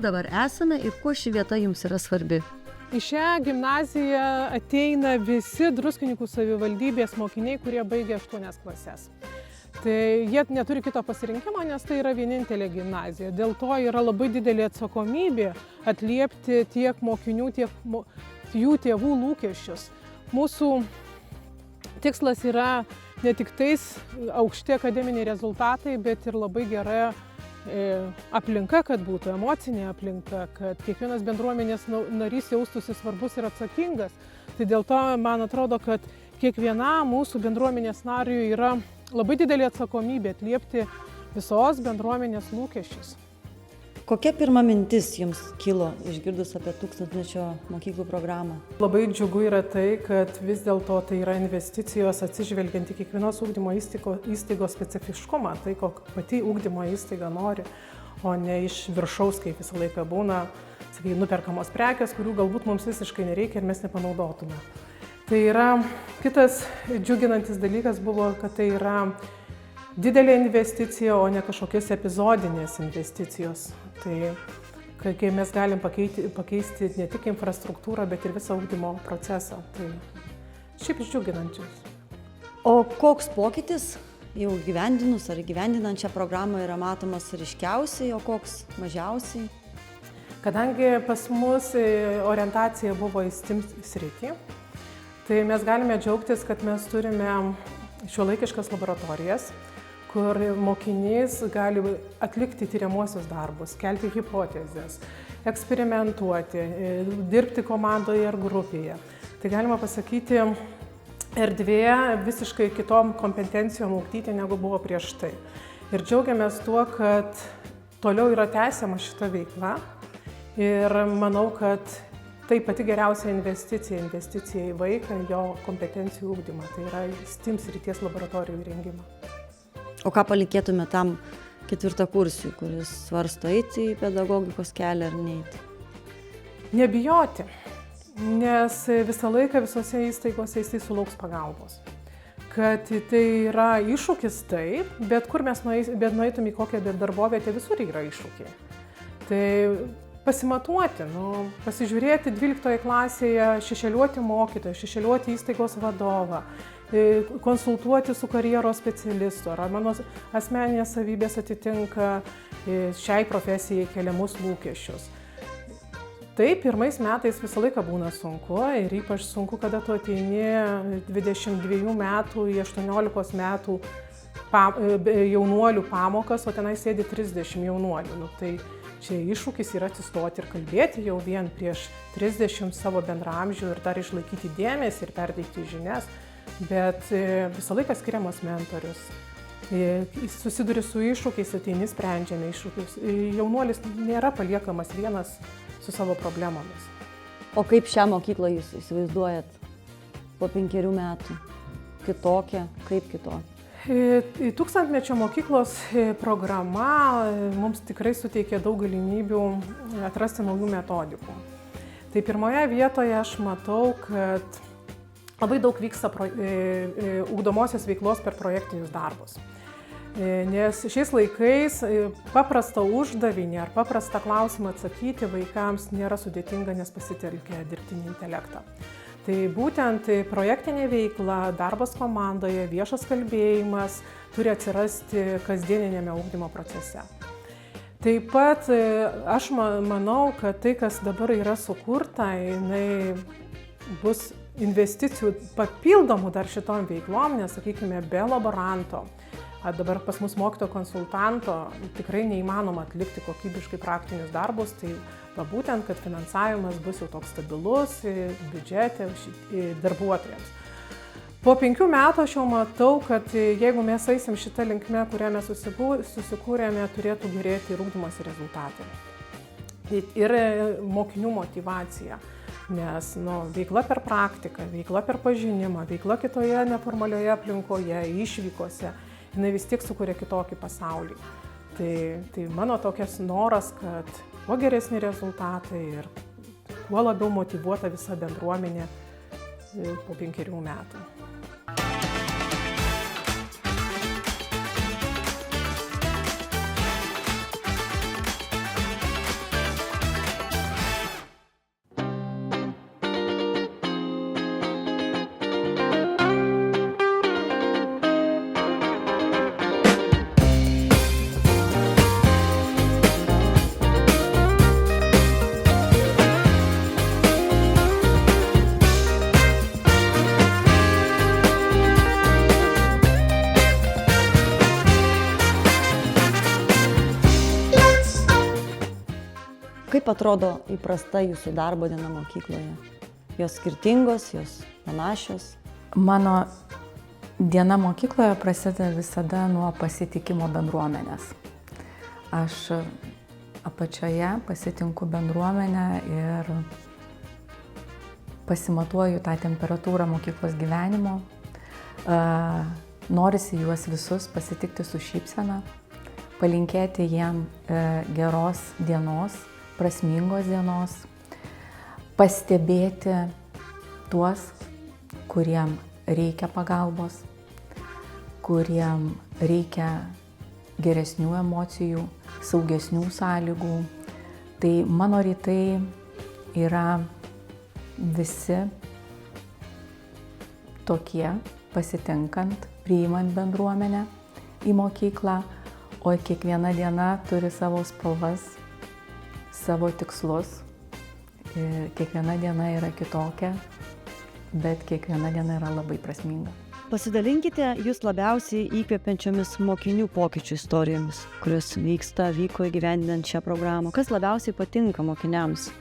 dabar esame ir kuo ši vieta jums yra svarbi? Į šią gimnaziją ateina visi Druskininkų savivaldybės mokiniai, kurie baigia 8 klases. Tai jie neturi kito pasirinkimo, nes tai yra vienintelė gimnazija. Dėl to yra labai didelė atsakomybė atliepti tiek mokinių, tiek jų tėvų lūkesčius. Mūsų tikslas yra ne tik tais aukšti akademiniai rezultatai, bet ir labai gera aplinka, kad būtų emocinė aplinka, kad kiekvienas bendruomenės narys jaustųsi svarbus ir atsakingas. Tai dėl to man atrodo, kad kiekvienam mūsų bendruomenės nariui yra labai didelė atsakomybė atliepti visos bendruomenės lūkesčius. Kokia pirma mintis jums kilo išgirdus apie tūkstantmečio mokyklų programą? Labai džiugu yra tai, kad vis dėlto tai yra investicijos atsižvelgiant į kiekvienos ugdymo įstaigos specifiškumą, tai ko pati ugdymo įstaiga nori, o ne iš viršaus, kaip visą laiką būna, sakai, nuperkamos prekės, kurių galbūt mums visiškai nereikia ir mes nepanaudotume. Tai yra kitas džiuginantis dalykas buvo, kad tai yra didelė investicija, o ne kažkokios epizodinės investicijos. Tai kai mes galim pakeisti ne tik infrastruktūrą, bet ir visą ugdymo procesą. Tai šiaip džiuginančius. O koks pokytis jau gyvendinus ar gyvendinant šią programą yra matomas ryškiausiai, o koks mažiausiai? Kadangi pas mus orientacija buvo į STEM sritį, tai mes galime džiaugtis, kad mes turime šiuolaikiškas laboratorijas, kur mokinys gali atlikti tyriamuosius darbus, kelti hipotezes, eksperimentuoti, dirbti komandoje ar grupėje. Tai galima pasakyti, erdvėje visiškai kitom kompetencijom ugdyti, negu buvo prieš tai. Ir džiaugiamės tuo, kad toliau yra tęsiama šita veikla ir manau, kad tai pati geriausia investicija į vaiką, jo kompetencijų ugdymą, tai yra STEM srities laboratorijų įrengimą. O ką palinkėtume tam ketvirtakursiui, kuris svarsto eiti į pedagogikos kelią ar neiti? Nebijoti, nes visą laiką visose įstaigose jisai sulauks pagalbos. Kad tai yra iššūkis taip, bet kur mes nueitum į kokią darbovietę, visur yra iššūkiai. Tai pasimatuoti, pasižiūrėti 12 klasėje, šešėliuoti mokytoją, šešėliuoti įstaigos vadovą, konsultuoti su karjeros specialistu, ar mano asmeninės savybės atitinka šiai profesijai keliamus lūkesčius. Taip, pirmais metais visą laiką būna sunku ir ypač sunku, kada tu ateini 22 metų į 18 metų jaunuolių pamokas, o tenai sėdi 30 jaunuolių. Tai čia iššūkis yra atsistoti ir kalbėti jau vien prieš 30 savo bendraamžių ir dar išlaikyti dėmesį ir perteikti žinias. Bet visą laiką skiriamas mentorius. Susiduri su iššūkiais, ateini sprendžiame iššūkius. Jaunuolis nėra paliekamas vienas su savo problemomis. O kaip šią mokyklą jūs įsivaizduojat po 5 metų? Kitokią, kaip kitokią? Tūkstantmečio mokyklos programa mums tikrai suteikia daug galimybių atrasti naujų metodikų. Tai pirmoje vietoje aš matau, kad labai daug vyksta ugdomosios veiklos per projektinius darbus. Nes šiais laikais paprastą uždavinį ar paprastą klausimą atsakyti vaikams nėra sudėtinga, nes pasitelkia dirbtinį intelektą. Tai būtent projektinė veikla, darbas komandoje, viešas kalbėjimas turi atsirasti kasdieninėme ugdymo procese. Taip pat aš manau, kad tai, kas dabar yra sukurta, jinai bus investicijų papildomų dar šitom veiklom, nes, sakykime, be laboranto, dabar pas mus mokytojo konsultanto tikrai neįmanoma atlikti kokybiškai praktinius darbus, tai būtent, kad finansavimas bus jau toks stabilus biudžete darbuotojams. Po 5 metų aš jau matau, kad jeigu mes eisim šitą linkmę, kurią mes susikūrėme, turėtų gerėti ir ugdymosi rezultatai. Ir mokinių motyvacija. Nes veikla per praktiką, veikla per pažinimą, veikla kitoje neformalioje aplinkoje, išvykose, jinai vis tiek sukuria kitokį pasaulį. Tai mano tokias noras, kad kuo geresni rezultatai ir kuo labiau motyvuota visa bendruomenė po 5 metų. Kaip atrodo įprasta jūsų darbo diena mokykloje? Jos skirtingos, jos panašios? Mano diena mokykloje prasideda visada nuo pasitikimo bendruomenės. Aš apačioje pasitinku bendruomenę ir pasimatuoju tą temperatūrą mokyklos gyvenimo. Norisi juos visus pasitikti su šypsena, palinkėti jiem geros dienos, prasmingos dienos, pastebėti tuos, kuriem reikia pagalbos, kuriem reikia geresnių emocijų, saugesnių sąlygų. Tai mano rytai yra visi tokie, pasitinkant, priimant bendruomenę į mokyklą, o kiekviena diena turi savo spalvas, savo tikslus. Kiekviena diena yra kitokia, bet kiekviena diena yra labai prasminga. Pasidalinkite jūs labiausiai įkvepiančiomis mokinių pokyčių istorijomis, kurios vyko įgyvendinant šią programą. Kas labiausiai patinka mokiniams?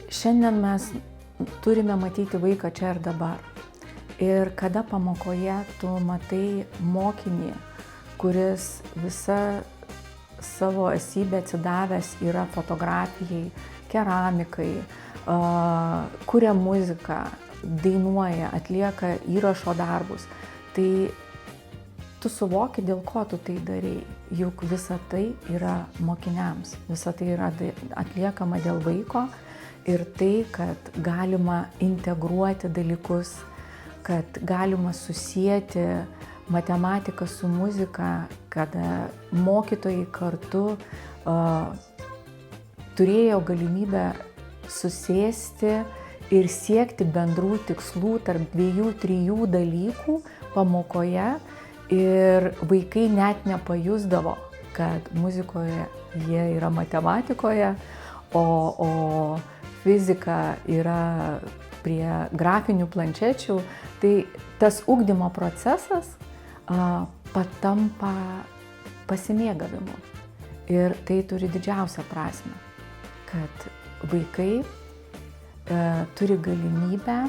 Šiandien mes turime matyti vaiką čia ir dabar. Ir kada pamokoje tu matai mokinį, kuris visa savo esybę atsidavęs yra fotografijai, keramikai, kuria muziką, dainuoja, atlieka įrašo darbus, tai tu suvoki, dėl ko tu tai darei. Juk visa tai yra mokiniams, visa tai yra atliekama dėl vaiko ir tai, kad galima integruoti dalykus, kad galima susijęti matematiką su muzika, kad mokytojai kartu turėjo galimybę susėsti ir siekti bendrų tikslų tarp 2-3 dalykų pamokoje ir vaikai net nepajusdavo, kad muzikoje jie yra matematikoje, o fizika yra prie grafinių planšečių. Tai tas ugdymo procesas patampa pasimėgavimu. Ir tai turi didžiausią prasme, kad vaikai turi galimybę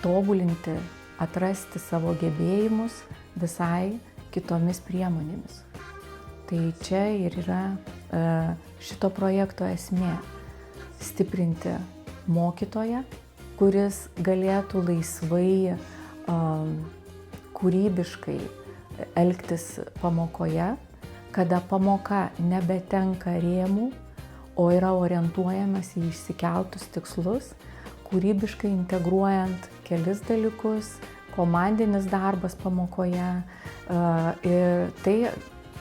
tobulinti, atrasti savo gebėjimus visai kitomis priemonėmis. Tai čia ir yra šito projekto esmė - stiprinti mokytoją, kuris galėtų laisvai, kūrybiškai elgtis pamokoje, kada pamoka nebetenka rėmų, o yra orientuojamas į išsikeltus tikslus, kūrybiškai integruojant kelis dalykus, komandinis darbas pamokoje ir tai,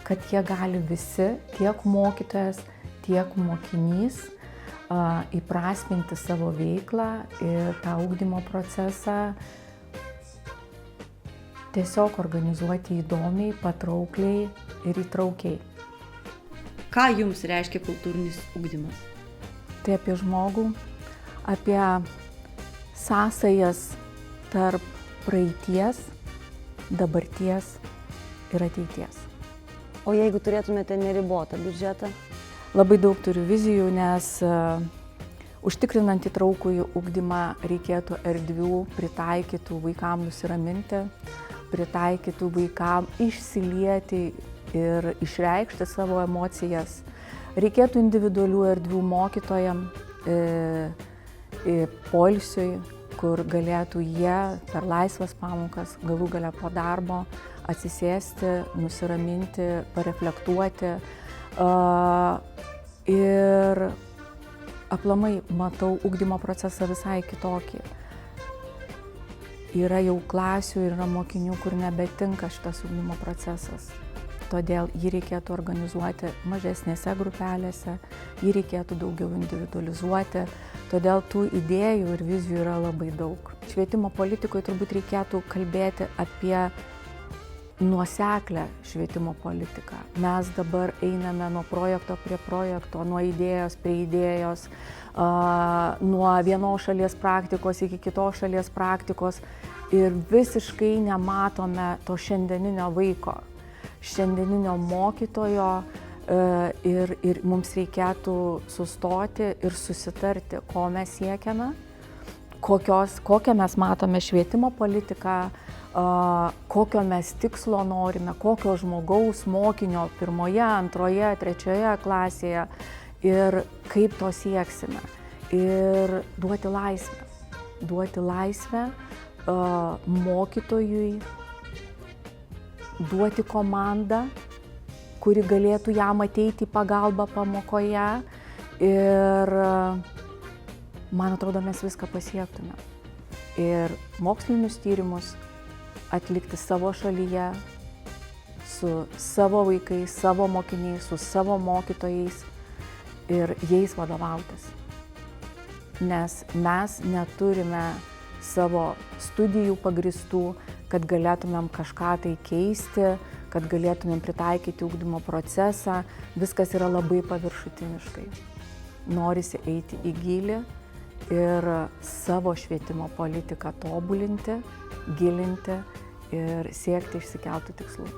kad jie gali visi, tiek mokytojas, tiek mokinys, įprasminti savo veiklą ir tą ugdymo procesą tiesiog organizuoti įdomiai, patraukliai ir įtraukiai. Ką jums reiškia kultūrinis ugdymas? Tai apie žmogų, apie sąsajas tarp praeities, dabarties ir ateities. O jeigu turėtumėte neribotą biudžetą? Labai daug turiu vizijų, nes užtikrinant įtraukųjį ugdymą reikėtų erdvių pritaikytų vaikam nusiraminti, pritaikytų vaikam išsilieti ir išreikšti savo emocijas. Reikėtų individualių erdvių mokytojam, poilsiui, kur galėtų jie per laisvas pamokas, galų gale po darbo, atsisėsti, nusiraminti, pareflektuoti. Ir aplamai matau ugdymo procesą visai kitokį. Yra jau klasių ir yra mokinių, kur nebetinka šitas ugdymo procesas. Todėl jį reikėtų organizuoti mažesnėse grupelėse, jį reikėtų daugiau individualizuoti. Todėl tų idėjų ir vizijų yra labai daug. Švietimo politikoje turbūt reikėtų kalbėti apie nuoseklę švietimo politiką. Mes dabar einame nuo projekto prie projekto, nuo idėjos prie idėjos, nuo vienos šalies praktikos iki kitos šalies praktikos ir visiškai nematome to šiandieninio vaiko, šiandieninio mokytojo, ir mums reikėtų sustoti ir susitarti, ko mes siekiame, kokią mes matome švietimo politiką, kokio mes tikslo norime, kokio žmogaus, mokinio 1, 2, 3 klasėje ir kaip to sieksime. Ir duoti laisvę. Duoti laisvę mokytojui, duoti komandą, kuri galėtų jam ateiti į pagalbą pamokoje. Ir man atrodo, mes viską pasiektume. Ir mokslinius tyrimus atlikti savo šalyje, su savo vaikais, savo mokiniais, su savo mokytojais ir jais vadovautis. Nes mes neturime savo studijų pagristų, kad galėtumėm kažką tai keisti, kad galėtumėm pritaikyti ugdymo procesą. Viskas yra labai paviršutiniškai. Norisi eiti į gylį ir savo švietimo politiką tobulinti, gilinti ir siekti išsikeltų tikslų.